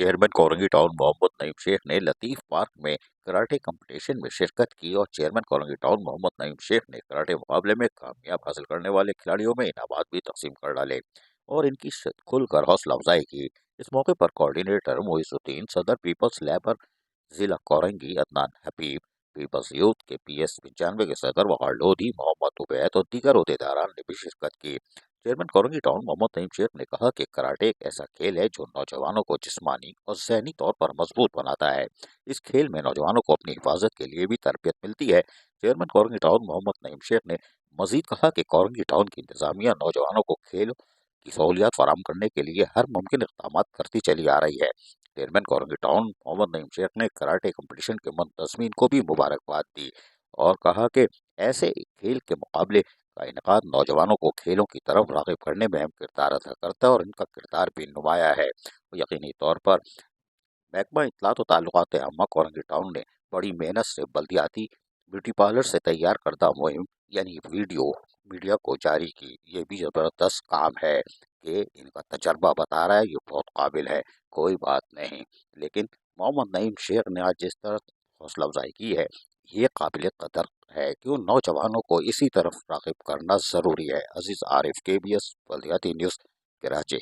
Chairman Korangi town Mohammad Naeem Sheikh ने Latif park में karate competition में शिरकत की और चेयरमैन कोरंगी टाउन मोहम्मद नईम शेख ने कराटे मुकाबले में कामयाब हासिल करने वाले खिलाड़ियों में इनामात भी तकसीम कर डाले और इनकी खुलकर हौसला अफजाई की। इस मौके पर कोऑर्डिनेटर मोइजुद्दीन, सदर पीपल्स लेबर जिला कोरंगी अदनान हबीब, पीपल्स यूथ के PS95 के सदर वकार लोधी मोहम्मद उबैद और दीगर अहदेदारान ने भी शिरकत की। चेयरमैन कोरंगी टाउन मोहम्मद नईम शेख ने कहा कि कराटे एक ऐसा खेल है जो नौजवानों को जिस्मानी और ज़हनी तौर पर मजबूत बनाता है। इस खेल में नौजवानों को अपनी हिफाजत के लिए भी तरबियत मिलती है। चेयरमैन कोरंगी टाउन मोहम्मद नईम शेख ने मजीद कहा कि कोरंगी टाउन की इंतजामिया नौजवानों को खेल की सहूलियात फराहम करने के लिए हर मुमकिन इक़दाम करती चली आ रही है। चेयरमैन कोरंगी टाउन मोहम्मद नईम शेख ने कराटे कंपटीशन के मुंतज़मीन को भी मुबारकबाद दी और कहा कि ऐसे खेल के मुकाबले का इनकाद नौजवानों को खेलों की तरफ राग़िब करने में अहम किरदार अदा करता है और इनका किरदार भी नुमाया है। यकीनी तौर पर महकमा इत्तलात व ताल्लुकात आम्मा कोरंगी टाउन ने बड़ी मेहनत से बल्दियाती ब्यूटी पार्लर से तैयार करदा मुहिम यानी वीडियो मीडिया को जारी की। ये भी ज़बरदस्त काम है कि इनका तजर्बा बता रहा है ये बहुत काबिल है। कोई बात नहीं, लेकिन मोहम्मद नईम शेख ने आज जिस तरह हौसला अफजाई की है ये काबिल कदर है कि उन नौजवानों को इसी तरफ राग़िब करना ज़रूरी है। अजीज़ आरिफ, KBS बल्दियाती न्यूज़, कराची।